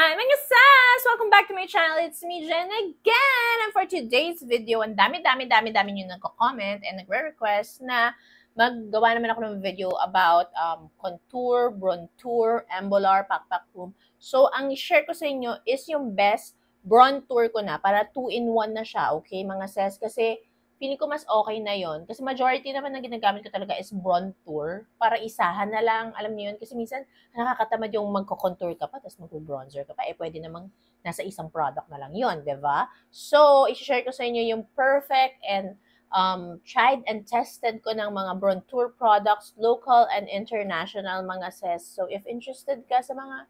Hi mga sis! Welcome back to my channel. It's me, Jen, again. And for today's video, ang dami nyo nagko-comment and nagre-request na maggawa naman ako ng video about contour, bronzer, embolar, pakpak room. So, ang share ko sa inyo is yung best bronzer ko na para 2-in-1 na siya, okay mga sis? Kasi feeling ko mas okay na yon. Kasi majority naman na ginagamit ko talaga is bronzer para isahan na lang. Alam niyo yun? Kasi minsan nakakatamad yung magko-contour ka pa tapos magko-bronzer ka pa. Pwede namang nasa isang product na lang yun, di ba? So, i-share ko sa inyo yung perfect and tried and tested ko ng mga bronzer products, local and international mga sis. So, if interested ka sa mga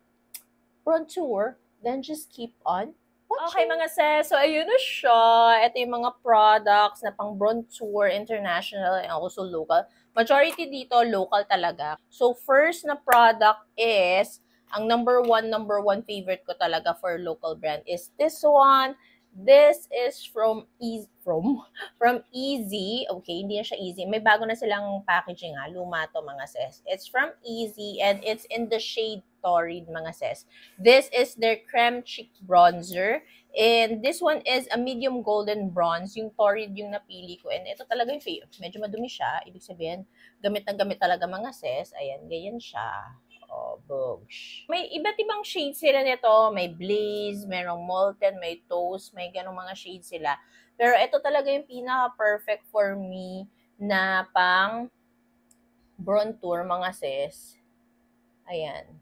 bronzer, then just keep on watching. Okay mga sis, so ayun na siya. Ito yung mga products na pang bronzer, international and also local. Majority dito, local talaga. So first na product is, ang number one favorite ko talaga for local brand is this one. This is from Easy. Okay, hindi na siya Easy. May bago na silang packaging ha. Luma to mga sis. It's from Easy and it's in the shade Torrid mga sis. This is their creme cheek bronzer. And this one is a medium golden bronze. Yung Torrid yung napili ko. And ito talaga yung favorite. Medyo madumi siya. Ibig sabihin, gamit na gamit talaga mga sis. Ayan, ganyan siya. Oh, bugs. May iba't ibang shades sila nito. May blaze, merong molten, may toast, may ganong mga shades sila. Pero ito talaga yung pinaka-perfect for me na pang bronzer mga sis. Ayan.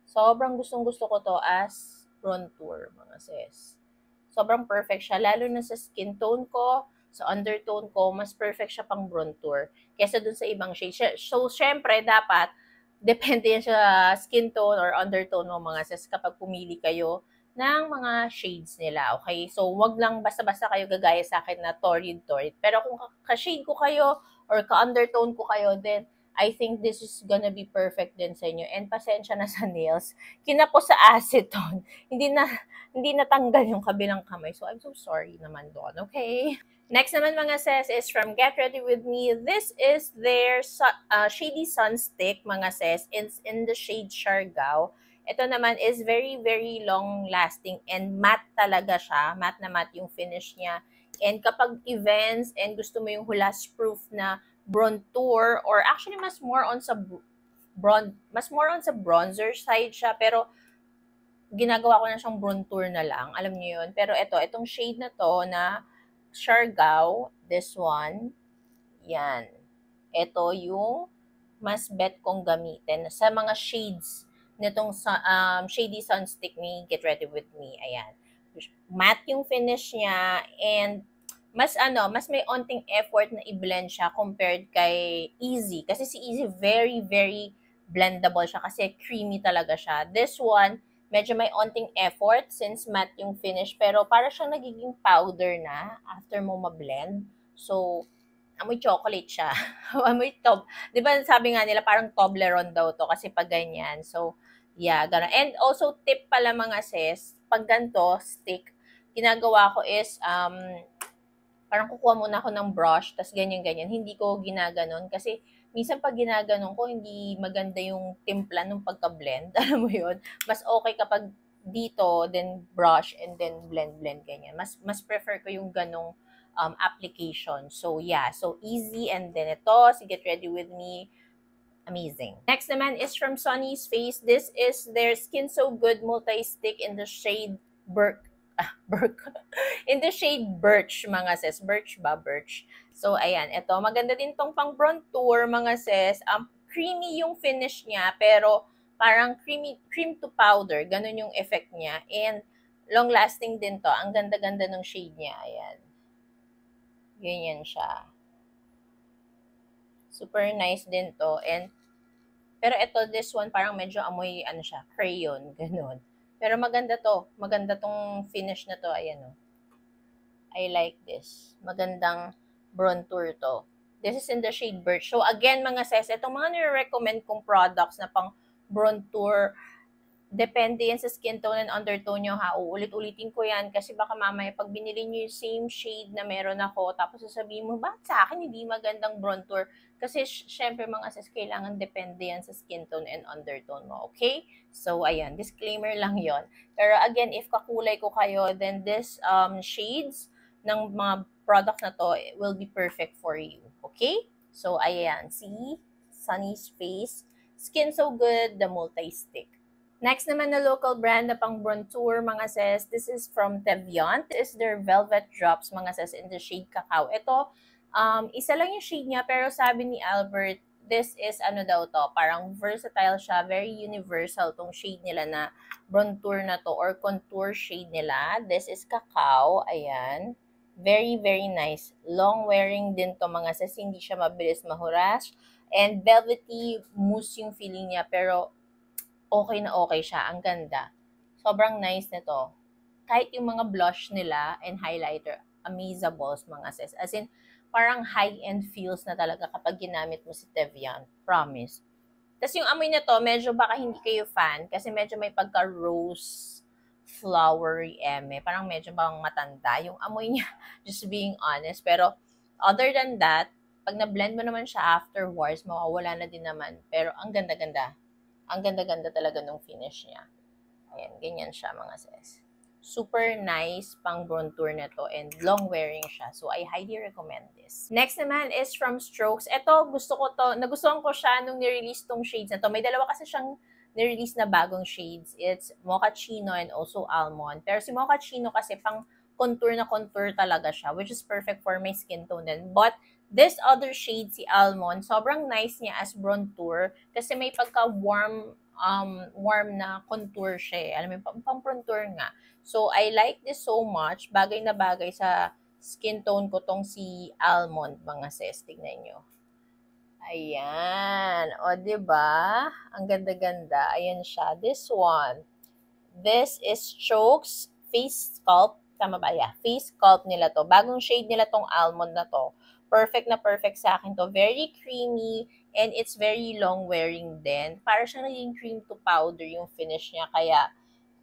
Sobrang gustong-gusto ko to as bronzer mga sis. Sobrang perfect siya. Lalo na sa skin tone ko, sa undertone ko, mas perfect siya pang bronzer kesa dun sa ibang shade. So, syempre, dapat depende yan sa skin tone or undertone mo mga sis kapag pumili kayo ng mga shades nila, okay? So, wag lang basta-basta kayo gagaya sa akin na torrid. Pero kung ka-shade ko kayo or ka-undertone ko kayo, then I think this is gonna be perfect din sa inyo. And pasensya na sa nails. Kinapos sa acetone. Hindi natanggal yung kabilang kamay. So, I'm so sorry naman doon, okay? Next naman mga sis is from Get Ready With Me. This is their Shady Sun Stick mga sis. It's in the shade Siargao. Ito naman is very, very long lasting and matte talaga siya. Matte na matte yung finish niya. And kapag events and gusto mo yung hulas proof na bronzer or actually mas more on sa bronzer side siya pero ginagawa ko na siyang bronzer na lang. Alam niyo yun. Pero itong shade na to na Siargao, this one, yan. Ito yung mas bet kong gamitin sa mga shades nitong Shady Sun Stick ni Get Ready With Me. Ayan. Matte yung finish niya and mas may onting effort na i-blend siya compared kay Easy. Kasi si Easy very, very blendable siya kasi creamy talaga siya. This one, medyo may onting effort since matte yung finish, pero para siyang nagiging powder na after mo ma-blend. So, amoy chocolate siya. Amoy di ba sabi nga nila parang Toblerone daw to kasi pag ganyan. So, yeah, gano'n. And also, tip pala mga sis, pag ganito, stick, ginagawa ko is, parang kukuha muna ako ng brush, tas ganyan-ganyan. Hindi ko ginaganon kasi minsan pag ginaganon ko, hindi maganda yung timpla ng pagka-blend. Alam mo yun? Mas okay kapag dito, then brush, and then blend, ganyan. Mas prefer ko yung ganong application. So, yeah. So, easy. And then ito, si Get Ready With Me. Amazing. Next naman is from Sunny's Face. This is their Skin So Good multi-stick in the shade in the shade Birch, mga sis. Birch. So, ayan. Ito, maganda din tong pang bronzer, mga sis. Creamy yung finish niya, pero parang cream to powder. Ganun yung effect niya. And long-lasting din to. Ang ganda-ganda ng shade niya. Ayan. Ganyan siya. Super nice din to. Pero ito, this one, parang medyo amoy, crayon. Ganun. Pero maganda to. Maganda tong finish na to. Ayan o. I like this. Magandang bronzer to. This is in the shade Birch. So, again, mga sis, itong mga nire-recommend kong products na pang bronzer, Depende yan sa skin tone and undertone nyo ha. Uulit-ulitin ko yan kasi baka mamaya pag binili nyo yung same shade na meron ako, tapos sasabihin mo, bakit sa akin hindi magandang bronzer? Kasi syempre mga sis, kailangan depende yan sa skin tone and undertone mo, okay? So, ayan, disclaimer lang yon. Pero again, if kakulay ko kayo, then this shades ng mga product na to will be perfect for you, okay? So, ayan, see? Sunny's Face. Skin So Good, the multi-stick. Next naman na local brand na pang bronzer, mga sis, this is from Teviant. This is their Velvet Drops, mga sis, in the shade Cacao. Ito, isa lang yung shade niya, pero sabi ni Albert, this is ano daw to, parang versatile siya, very universal tong shade nila na bronzer na to or contour shade nila. This is Cacao, ayan. Very, very nice. Long wearing din to, mga sis, hindi siya mabilis mahuras. And velvety mousse yung feeling niya, pero okay na okay siya. Ang ganda. Sobrang nice nito. Kahit yung mga blush nila and highlighter, amazables, mga sis. As in, parang high-end feels na talaga kapag ginamit mo si Tevian. Promise. Tapos yung amoy na to, medyo baka hindi kayo fan kasi medyo may pagka-rose flowery eme. Parang medyo bang matanda yung amoy niya, just being honest. Pero other than that, pag na-blend mo naman siya afterwards, mawawala na din naman. Pero ang ganda-ganda. Ang ganda-ganda talaga nung finish niya. Ayan, ganyan siya mga sis. Super nice pang bronzer na to and long wearing siya. So, I highly recommend this. Next naman is from Strokes. Ito, gusto ko to, nagustuhan ko siya nung nirelease tong shades na to. May dalawa kasi siyang nirelease na bagong shades. It's Mochaccino and also Almond. Pero si Mochaccino kasi pang contour na contour talaga siya, which is perfect for my skin tone din. But this other shade, si Almond, sobrang nice niya as bronzer kasi may pagka-warm warm na contour siya eh. Alam mo, pang-contour nga. So, I like this so much. Bagay na bagay sa skin tone ko tong si Almond, mga sis. Tignan nyo. Ayan. O, diba? Ang ganda-ganda. Ayan siya. This one. This is Strokes Face Sculpt. Tama ba? Yeah. Face Sculpt nila to. Bagong shade nila tong Almond na to. Perfect na perfect sa akin to. Very creamy and it's very long wearing din. Para siyang naging cream to powder yung finish niya. Kaya,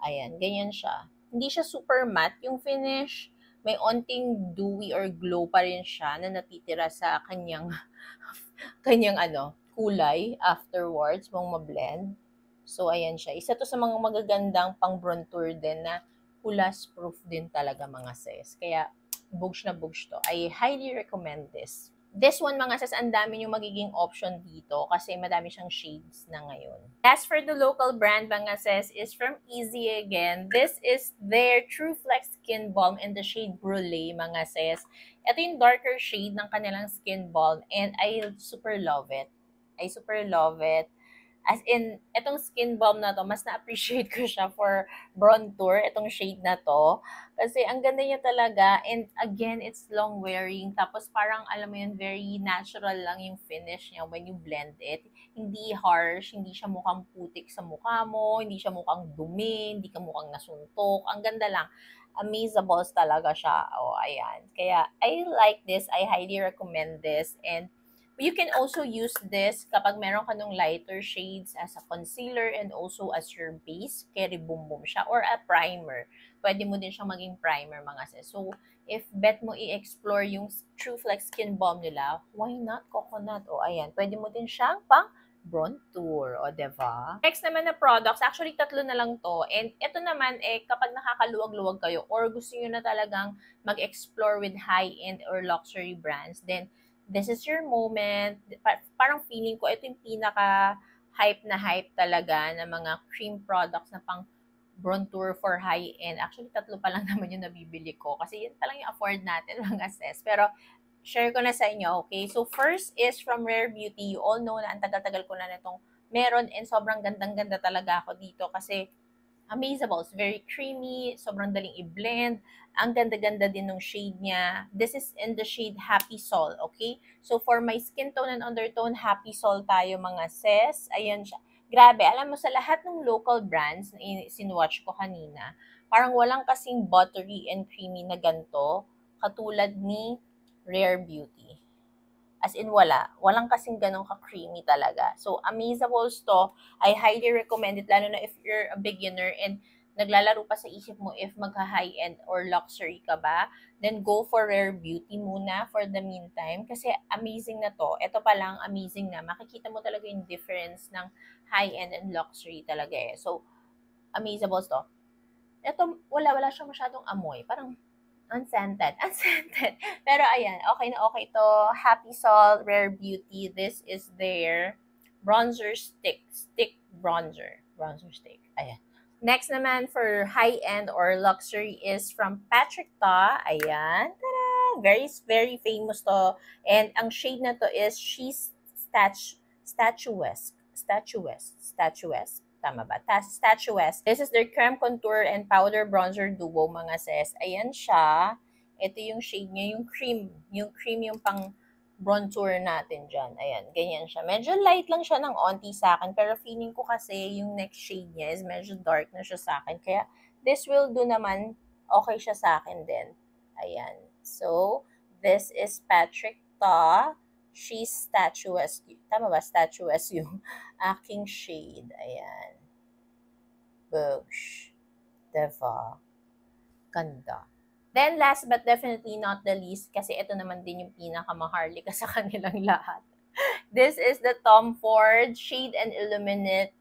ayan, ganyan siya. Hindi siya super matte yung finish. May onting dewy or glow pa rin siya na natitira sa kanyang kulay afterwards mong mablend. So, ayan siya. Isa to sa mga magagandang pang bronzer din na hulas proof din talaga, mga sis. Kaya, bugs na bugs to. I highly recommend this. This one, mga sis, ang dami yung magiging option dito kasi madami siyang shades na ngayon. As for the local brand, mga sis, is from Easy again. This is their True Flex Skin Balm in the shade Brulee, mga sis. Ito yung darker shade ng kanilang skin balm and I super love it. I super love it. As in, itong skin balm na to, mas na-appreciate ko siya for bronzer, itong shade na to. Kasi ang ganda niya talaga. And again, it's long wearing. Tapos parang, alam mo yun, very natural lang yung finish niya when you blend it. Hindi harsh, hindi siya mukhang putik sa mukha mo, hindi siya mukhang dumi, hindi ka mukhang nasuntok. Ang ganda lang. Amazables talaga siya. Oh, ayan. Kaya, I like this. I highly recommend this. And you can also use this kapag meron ka nung lighter shades as a concealer and also as your base. Kaya boom boom siya. Or a primer. Pwede mo din siyang maging primer, mga sis. So, if bet mo i-explore yung True Flex Skin Balm nila, why not coconut? O, ayan. Pwede mo din siyang pang bronzer. O, diba? Next naman na products, actually tatlo na lang to. And ito naman, kapag nakakaluwag-luwag kayo or gusto nyo na talagang mag-explore with high-end or luxury brands, then this is your moment. Parang feeling ko, ito yung pinaka-hype na hype talaga ng mga cream products na pang bronzer for high-end. Actually, tatlo pa lang naman yung nabibili ko. Kasi yun pa lang yung afford natin, mga sis. Pero, share ko na sa inyo, okay? So, first is from Rare Beauty. You all know na ang tagal-tagal ko na nitong meron and sobrang gandang-ganda talaga ako dito kasi amazables, very creamy, sobrang daling i-blend. Ang ganda-ganda din ng shade niya. This is in the shade Happy Sol, okay? So, for my skin tone and undertone, Happy Sol tayo, mga sis. Ayan siya. Grabe, alam mo, sa lahat ng local brands na sinwatch ko kanina, parang walang kasing buttery and creamy na ganito, katulad ni Rare Beauty. As in, wala. Walang kasing ganun ka-creamy talaga. So, Amazables to. I highly recommend it, lalo na if you're a beginner and naglalaro pa sa isip mo if magka-high-end or luxury ka ba, then go for Rare Beauty muna for the meantime. Kasi amazing na to. Ito pa lang, amazing na. Makikita mo talaga yung difference ng high-end and luxury talaga eh. So, Amazables to. Ito, wala siyang masyadong amoy. Parang unscented. Unscented. Pero ayan, okay na okay to. Happy Salt, Rare Beauty. This is their bronzer stick. Stick bronzer. Bronzer stick. Ayan. Next naman for high-end or luxury is from Patrick Ta. Ayan. Tada! Very, very famous to. And ang shade na to is She's Statuesque. Statuesque. Tama ba? Statuesque. This is their creme contour and powder bronzer duo, mga sis. Ayan siya. Ito yung shade niya, yung cream. Yung cream yung pang bronzer natin dyan. Ayan, ganyan siya. Medyo light lang siya ng onti sa akin, pero feeling ko kasi yung next shade niya is medyo dark na siya sa akin. Kaya this will do naman, okay siya sa akin din. Ayan. So, this is Patrick Ta. She's Statuesque. Tama ba? Statuesque yung aking shade. Ayan. Boosh. Diba? Ganda. Then, last but definitely not the least, kasi ito naman din yung pinakamaharlika sa kanilang lahat. This is the Tom Ford Shade and Illuminate.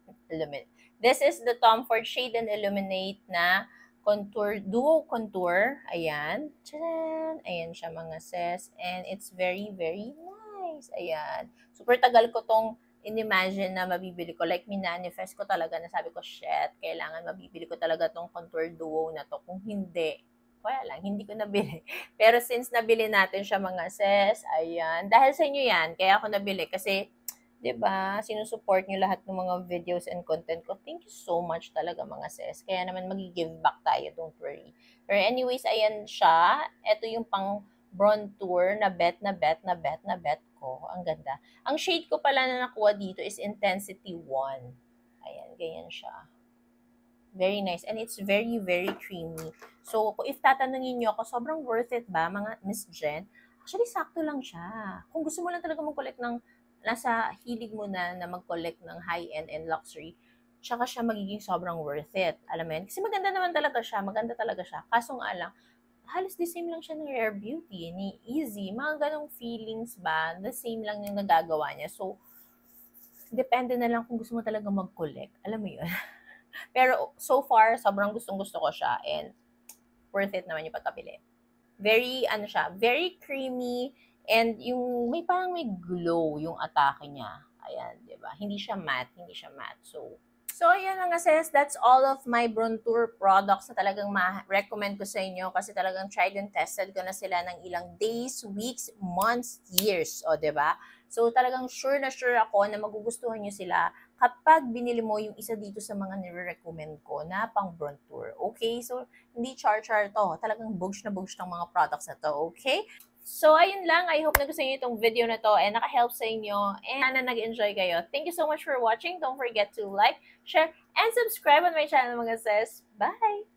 This is the Tom Ford Shade and Illuminate na contour, duo contour. Ayan. Tcharan! Ayan siya, mga sis. And it's very, very nice. Ayan. Super tagal ko tong in-imagine na mabibili ko. Like, minanifest ko talaga na sabi ko, shit, kailangan mabibili ko talaga tong contour duo na to. Kung hindi, kaya lang, hindi ko nabili. Pero since nabili natin siya, mga sis, ayan. Dahil sa inyo yan, kaya ako nabili. Kasi, 'di ba, sinusupport nyo lahat ng mga videos and content ko. Thank you so much talaga, mga sis. Kaya naman mag-give back tayo, don't worry. Pero anyways, ayan siya. Ito yung pang bronzer na bet ko. Ang ganda. Ang shade ko pala na nakuha dito is Intensity 1. Ayan, ganyan siya. Very nice. And it's very, very creamy. So, if tatanungin nyo ako, sobrang worth it ba, mga Miss Jen? Actually, sakto lang siya. Kung gusto mo lang talaga mag-collect ng, nasa hilig mo na mag-collect ng high-end and luxury, tsaka siya magiging sobrang worth it. Alam mo yun? Kasi maganda naman talaga siya. Maganda talaga siya. Kaso nga lang, halos the same lang siya ng Rare Beauty, ni Easy. Mga ganong feelings ba, the same lang yung nagagawa niya. So, depende na lang kung gusto mo talaga mag-collect. Alam mo yun? Pero so far, sobrang gustong-gusto ko siya and worth it naman yung pagkabili. Very, very creamy and yung may parang may glow yung atake niya. Ayan, di ba? Hindi siya matte. So, ayan nga sis, that's all of my bronzer products na talagang ma-recommend ko sa inyo kasi talagang tried and tested ko na sila ng ilang days, weeks, months, years. O, diba? So, talagang sure na sure ako na magugustuhan nyo sila kapag binili mo yung isa dito sa mga nire-recommend ko na pang bronzer. Okay? So, hindi char-char to. Talagang bugs ng mga products na to. Okay? So, ayun lang. I hope na gusto niyo itong video na to and naka-help sa inyo and sana nag-enjoy kayo. Thank you so much for watching. Don't forget to like, share, and subscribe on my channel, mga sis. Bye!